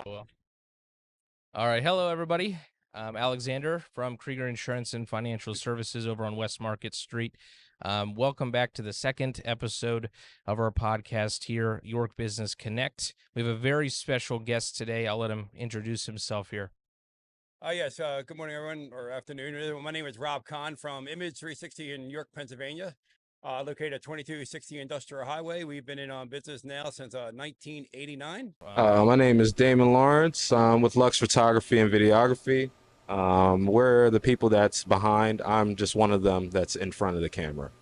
Well, all right. Hello, everybody. I'm Alexander from Kreeger Insurance and Financial Services over on West Market Street. Welcome back to the second episode of our podcast here, York Business Connect. We have a very special guest today. I'll let him introduce himself here. Yes. Good morning, everyone, or afternoon. My name is Rob Kahn from Image360 in York, Pennsylvania, located at 2260 Industrial Highway. We've been in business now since 1989. My name is Daimon Lawrence. I'm with Lux Photography and Videography. We're the people that's behind. I'm just one of them that's in front of the camera.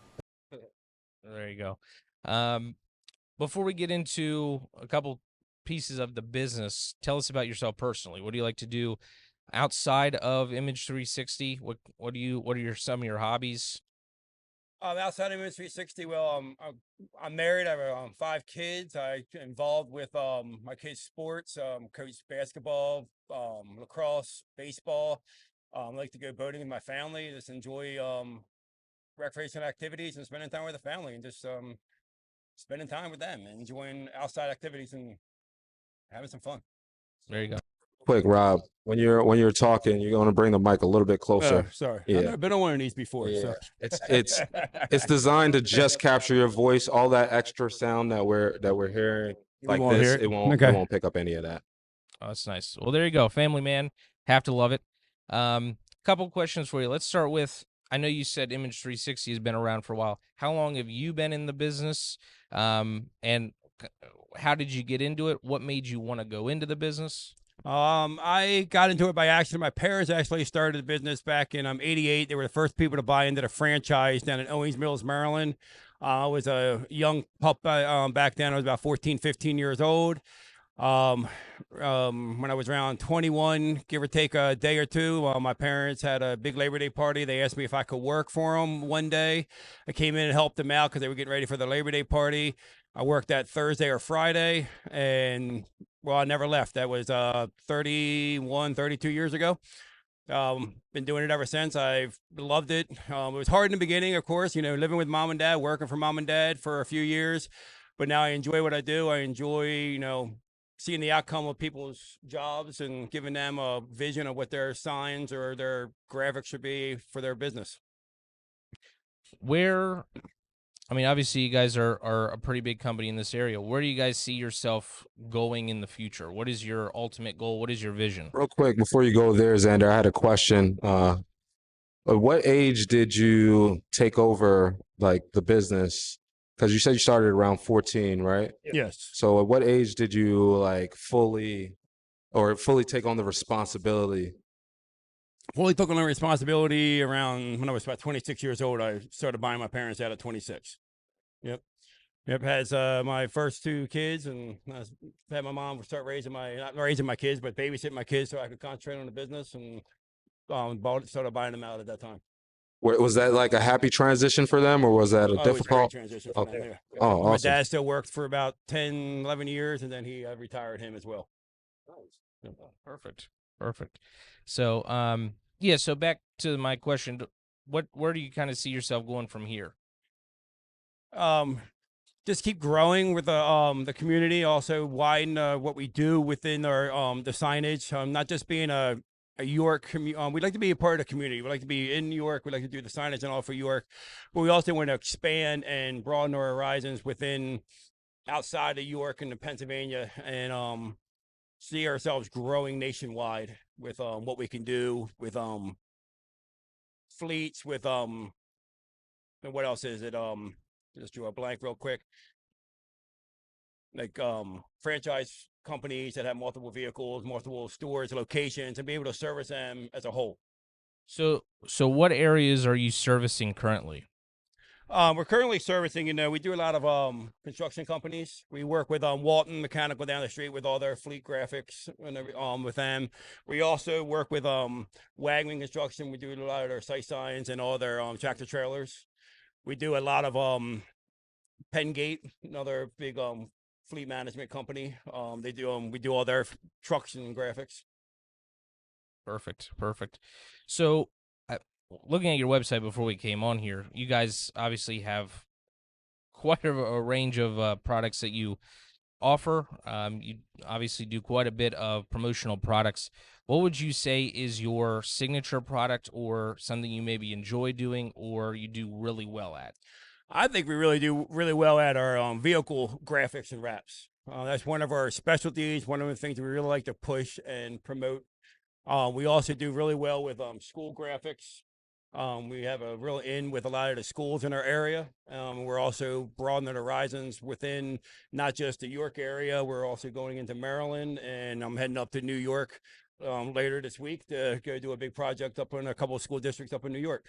There you go. Before we get into a couple pieces of the business, tell us about yourself personally. What do you like to do outside of Image360? What are some of your hobbies? Outside of Image360, well, I'm married. I have 5 kids. I'm involved with my kids' sports, coach basketball, lacrosse, baseball. I like to go boating with my family. Just enjoy recreational activities and spending time with the family, and just spending time with them and enjoying outside activities and having some fun. There you go. Quick, Rob, when you're talking, you're going to bring the mic a little bit closer. Sorry. Yeah. I've never been on one of these before. Yeah. So. It's designed to just capture your voice. All that extra sound that we're hearing like this, it won't pick up any of that. Oh, that's nice. Well, there you go. Family man, have to love it. Couple questions for you. Let's start with, I know you said Image360 has been around for a while. How long have you been in the business? And how did you get into it? What made you want to go into the business? I got into it by accident. My parents actually started the business back in '88. They were the first people to buy into the franchise down in Owings Mills, Maryland. I was a young pup back then. I was about 14, 15 years old. When I was around 21, give or take a day or two, my parents had a big Labor Day party. They asked me if I could work for them one day. I came in and helped them out because they were getting ready for the Labor Day party. I worked that Thursday or Friday, and well, I never left. That was 31, 32 years ago. Been doing it ever since. I've loved it. It was hard in the beginning, of course, living with mom and dad, working for mom and dad for a few years, but now I enjoy what I do. I enjoy, seeing the outcome of people's jobs and giving them a vision of what their signs or their graphics should be for their business. Obviously you guys are a pretty big company in this area. Where do you guys see yourself going in the future? What is your ultimate goal? What is your vision? Real quick, before you go there, Xander, I had a question. At what age did you take over like the business? Because you said you started around 14, right? Yes. So at what age did you like fully take on the responsibility? Fully took on the responsibility around when I was about 26 years old. I started buying my parents out at 26. Yep. Has my first 2 kids, and I had my mom start not raising my kids, but babysitting my kids so I could concentrate on the business, and started buying them out at that time. Was that like a happy transition for them, or was that a difficult? It was a great transition for them, yeah. Oh, awesome. My dad still worked for about 10, 11 years, and then he retired him as well. Nice. Perfect. So, so back to my question, where do you kind of see yourself going from here? Just keep growing with the community. Also widen what we do within our the signage. Not just being a York community. We'd like to be a part of the community. We'd like to be in New York. We'd like to do the signage and all for York, but we also want to expand and broaden our horizons outside of York and Pennsylvania, and see ourselves growing nationwide with what we can do with fleets, with and what else is it? Just drew a blank real quick. Like franchise companies that have multiple vehicles, multiple stores, locations, and be able to service them as a whole. So what areas are you servicing currently? We're currently servicing, we do a lot of construction companies. We work with Walton Mechanical down the street with all their fleet graphics and with them. We also work with Wagman Construction. We do a lot of their site signs and all their tractor trailers. We do a lot of Pengate, another big fleet management company. We do all their trucks and graphics. Perfect. So, looking at your website before we came on here, you guys obviously have quite a range of products that you offer. You obviously do quite a bit of promotional products. What would you say is your signature product, or something you maybe enjoy doing or you do really well at? I think we really do really well at our vehicle graphics and wraps. That's one of our specialties, one of the things we really like to push and promote. We also do really well with school graphics. We have a real in with a lot of the schools in our area. We're also broadening the horizons within not just the York area. We're also going into Maryland, and I'm heading up to New York later this week to go do a big project up in a couple of school districts up in New York.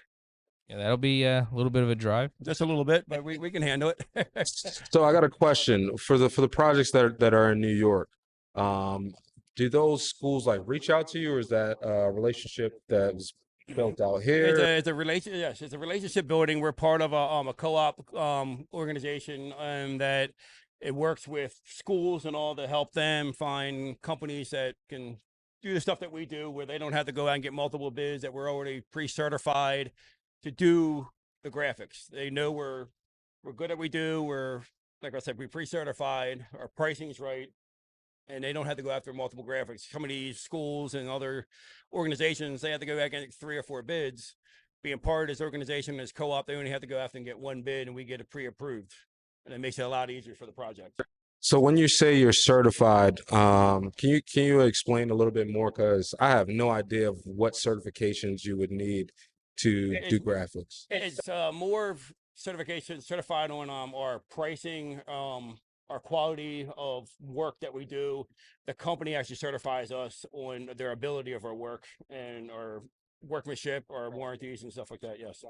Yeah, that'll be a little bit of a drive. Just a little bit, but we can handle it. So I got a question for the projects that are in New York. Do those schools like reach out to you, or is that a relationship that's built out here? It's a relation. Yes, it's a relationship building. We're part of a co-op organization that it works with schools and all to help them find companies that can do the stuff that we do, where they don't have to go out and get multiple bids. That we're already pre-certified to do the graphics. They know we're good at what we do. We're, like I said, we pre-certified. Our pricing's right, and they don't have to go after multiple graphics. Some of these schools and other organizations, they have to go back and get 3 or 4 bids. Being part of this organization, this co-op, they only have to go after and get 1 bid, and we get it pre-approved, and it makes it a lot easier for the project. So when you say you're certified, can you explain a little bit more? Because I have no idea of what certifications you would need to do graphics. It's more certification certified on our pricing, our quality of work that we do. The company actually certifies us on their ability of our work and our workmanship, our warranties and stuff like that. Yes.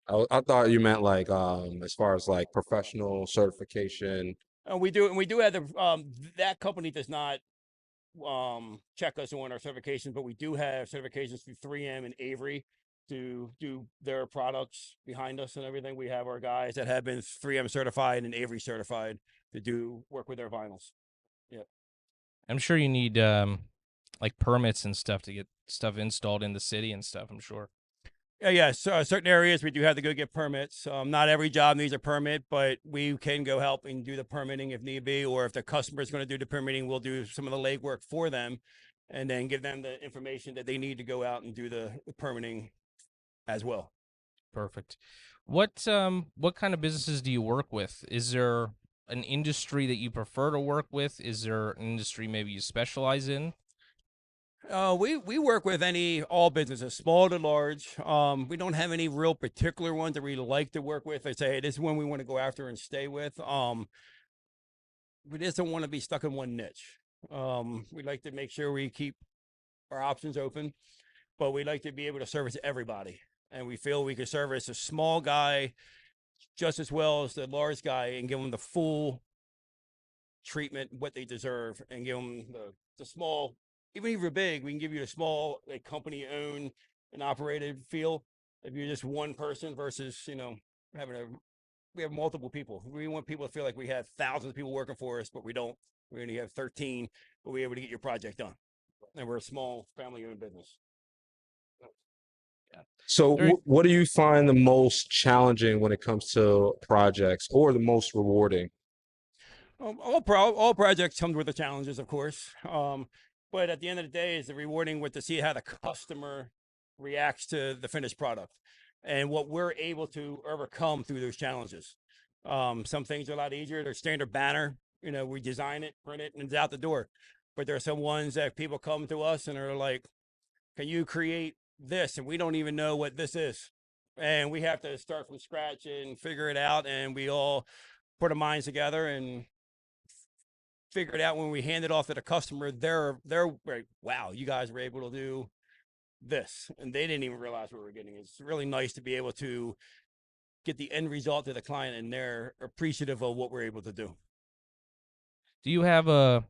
I thought you meant like as far as like professional certification. And we do have the that company does not check us on our certifications, but we do have certifications through 3M and Avery to do their products behind us and everything. We have our guys that have been 3M certified and Avery certified to do work with their vinyls. Yeah. I'm sure you need like permits and stuff to get stuff installed in the city and stuff, I'm sure. Yeah, so certain areas we do have to go get permits. Not every job needs a permit, but we can go help and do the permitting if need be, or if the customer is going to do the permitting, we'll do some of the legwork for them and then give them the information that they need to go out and do the permitting as well. Perfect. What kind of businesses do you work with? Is there an industry that you prefer to work with? Is there an industry maybe you specialize in? We work with all businesses, small to large. We don't have any real particular ones that we like to work with. I say this is one we want to go after and stay with. We just don't want to be stuck in one niche. We like to make sure we keep our options open, but we like to be able to service everybody. And we feel we can service a small guy just as well as the large guy and give them the full treatment, what they deserve, and give them the small. Even if you're big, we can give you a small, like, company-owned and operated feel. If you're just one person versus, we have multiple people. We want people to feel like we have thousands of people working for us, but we don't. We only have 13, but we're able to get your project done. And we're a small family-owned business. So what do you find the most challenging when it comes to projects, or the most rewarding? All projects come with the challenges, of course. But at the end of the day, it's rewarding to see how the customer reacts to the finished product and what we're able to overcome through those challenges. Some things are a lot easier. Their standard banner, we design it, print it, and it's out the door. But there are some ones that people come to us and are like, can you create this? And we don't even know what this is. And we have to start from scratch and figure it out. And we all put our minds together and figure it out. When we hand it off to the customer, they're like, wow, you guys were able to do this. And they didn't even realize what we were getting. It's really nice to be able to get the end result to the client, and they're appreciative of what we're able to do. Do you have a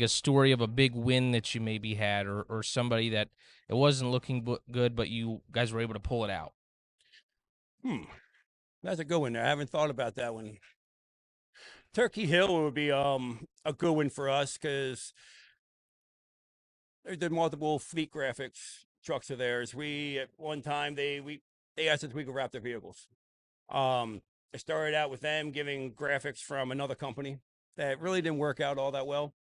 story of a big win that you maybe had, or somebody that it wasn't looking good, but you guys were able to pull it out? That's a good one there. I haven't thought about that one. Turkey Hill would be a good one for us because they did multiple fleet graphics trucks of theirs. We at one time they asked us if we could wrap their vehicles. I started out with them giving graphics from another company that really didn't work out all that well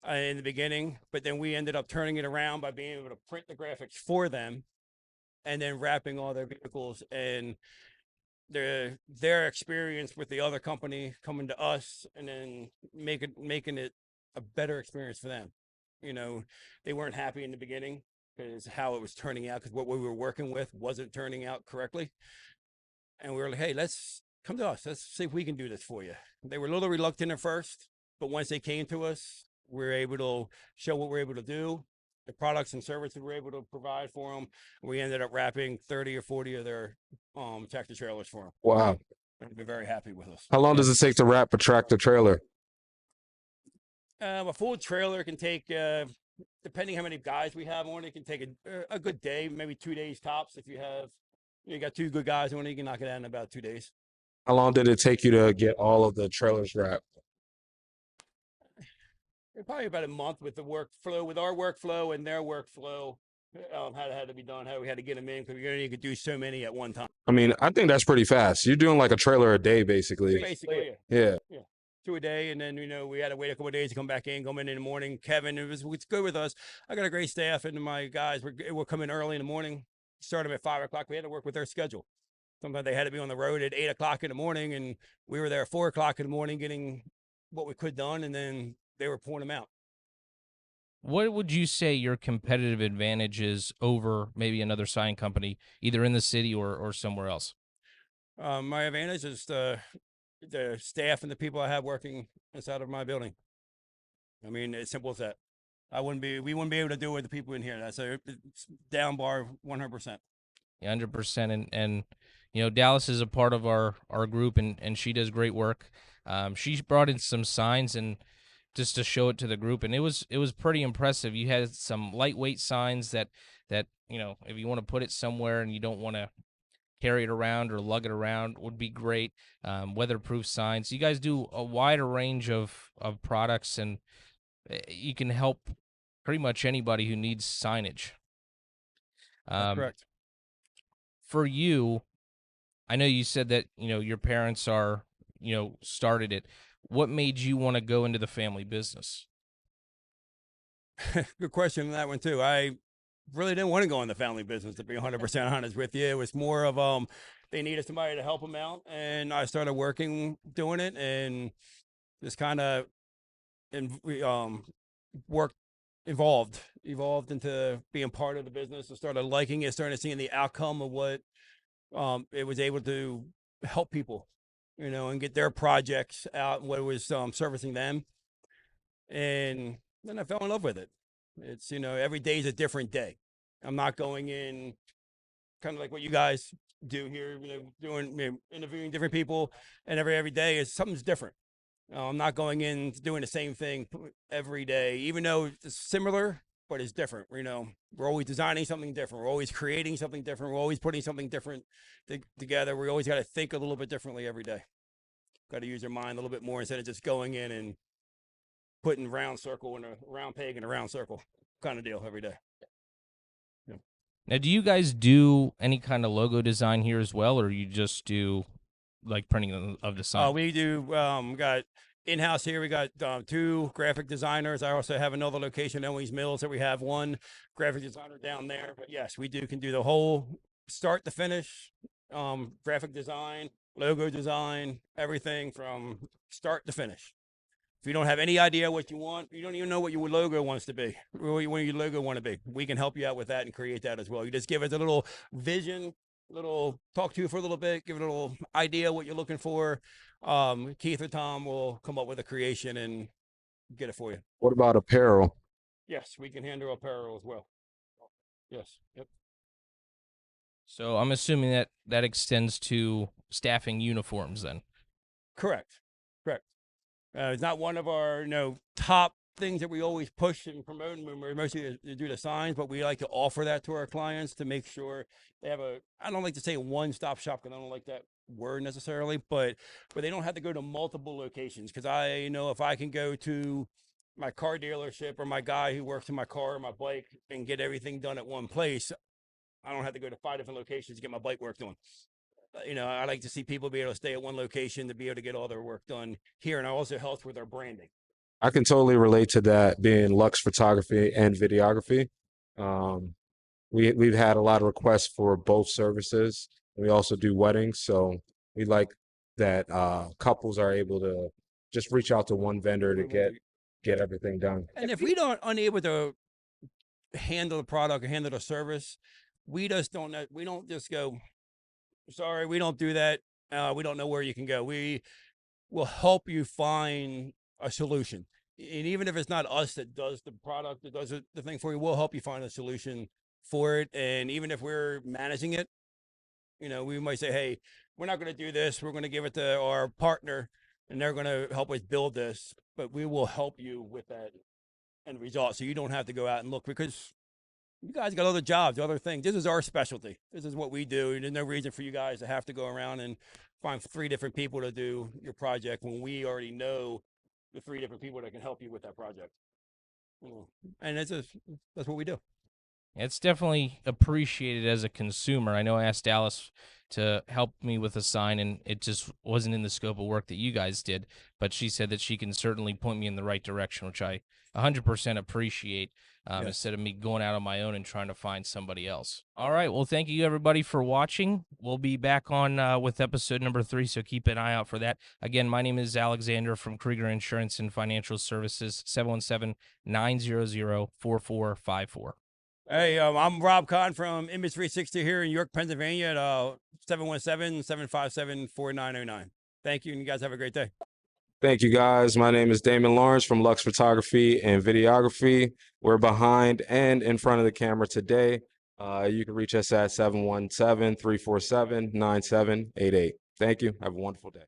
in the beginning, but then we ended up turning it around by being able to print the graphics for them and then wrapping all their vehicles, and their experience with the other company coming to us and then making it a better experience for them. You know, they weren't happy in the beginning because how it was turning out, because what we were working with wasn't turning out correctly. And we were like, hey, let's come to us. Let's see if we can do this for you. They were a little reluctant at first, but once they came to us, we were able to show what we're able to do, the products and services we're able to provide for them. We ended up wrapping 30 or 40 of their tractor trailers for them. Wow. They've been very happy with us. How long does it take to wrap a tractor trailer? A full trailer can take, depending how many guys we have on it, can take a good day, maybe 2 days tops. If you got 2 good guys on it, you can knock it out in about 2 days. How long did it take you to get all of the trailers wrapped? Probably about a month with the workflow, with our workflow and their workflow, how it had to be done, how we had to get them in, because we only could do so many at one time. I mean, I think that's pretty fast. You're doing like a trailer a day, basically. Basically, Yeah. 2 a day, and then we had to wait a couple of days to come back in the morning. Kevin, it's good with us. I got a great staff, and my guys were coming early in the morning, start them at 5 o'clock. We had to work with their schedule. Sometimes they had to be on the road at 8 o'clock in the morning, and we were there at 4 o'clock in the morning getting what we could done, and then they were pulling them out. What would you say your competitive advantage is over maybe another sign company, either in the city or somewhere else? My advantage is the staff and the people I have working inside of my building. I mean, it's simple as that. We wouldn't be able to do it with the people in here. That's it's down bar 100%. 100%. And Dallas is a part of our group, and she does great work. She brought in some signs and just to show it to the group, and it was pretty impressive. You had some lightweight signs that if you want to put it somewhere and you don't want to carry it around or lug it around, would be great. Weatherproof signs. You guys do a wider range of products, and you can help pretty much anybody who needs signage. That's correct. For you, I know you said that your parents are started it. What made you want to go into the family business? Good question on that one too. I really didn't want to go in the family business, to be 100% honest with you. It was more of they needed somebody to help them out, and I started working doing it, and just kind of work evolved into being part of the business, and started liking it, started seeing the outcome of what it was able to help people, and get their projects out, and what it was servicing them. And then I fell in love with it. It's, every day is a different day. I'm not going in kind of like what you guys do here, doing, interviewing different people, and every day is something's different. I'm not going in doing the same thing every day, even though it's similar, but it's different. We're always designing something different. We're always creating something different. We're always putting something different together. We always got to think a little bit differently every day. Got to use your mind a little bit more instead of just going in and putting round circle and a round peg in a round circle kind of deal every day. Yeah. Now, do you guys do any kind of logo design here as well, or you just do like printing of the sign? We do. We got in-house here. We got 2 graphic designers. I also have another location, Owings Mills, that we have 1 graphic designer down there. But yes, we can do the whole start to finish, graphic design, logo design, everything from start to finish. If you don't have any idea what you want, you don't even know what your logo wants to be, what your logo want to be, we can help you out with that and create that as well. You just give us a little vision, talk to you for a little bit, give it a little idea what you're looking for. Keith or Tom will come up with a creation and get it for you. What about apparel? Yes, we can handle apparel as well. Yes. Yep. So I'm assuming that extends to staffing uniforms then. Correct. It's not one of our top things that we always push and promote, and we're mostly to do the signs, but we like to offer that to our clients to make sure they have I don't like to say one-stop shop because I don't like that word necessarily, but they don't have to go to multiple locations, because I know if I can go to my car dealership or my guy who works in my car or my bike and get everything done at one place, I don't have to go to 5 different locations to get my bike work done. You know, I like to see people be able to stay at one location to be able to get all their work done here, and it also helps with our branding. I can totally relate to that, being Lux Photography and Videography. Um, we've had a lot of requests for both services. We also do weddings, so we like that couples are able to just reach out to one vendor to get everything done. And if we don't unable to handle the product or handle the service, we just don't know. We don't just go, sorry, we don't do that. We don't know where you can go. We will help you find a solution. And even if it's not us that does the product, that does the thing for you, we'll help you find a solution for it. And even if we're managing it, you know, we might say, hey, we're not going to do this. We're going to give it to our partner and they're going to help us build this, but we will help you with that end result. So you don't have to go out and look, because you guys got other jobs, other things. This is our specialty. This is what we do. There's no reason for you guys to have to go around and find 3 different people to do your project when we already know the 3 different people that can help you with that project. And that's what we do. It's definitely appreciated as a consumer. I know I asked Dallas to help me with a sign, and it just wasn't in the scope of work that you guys did, but she said that she can certainly point me in the right direction, which I 100% appreciate, Yes. instead of me going out on my own and trying to find somebody else. All right. Well, thank you, everybody, for watching. We'll be back on with episode number 3, so keep an eye out for that. Again, my name is Alexander from Kreeger Insurance and Financial Services, 717-900-4454. Hey, I'm Rob Kahn from Image360 here in York, Pennsylvania at 717-757-4909. Thank you, and you guys have a great day. Thank you, guys. My name is Daimon Lawrence from Lux Photography and Videography. We're behind and in front of the camera today. You can reach us at 717-347-9788. Thank you. Have a wonderful day.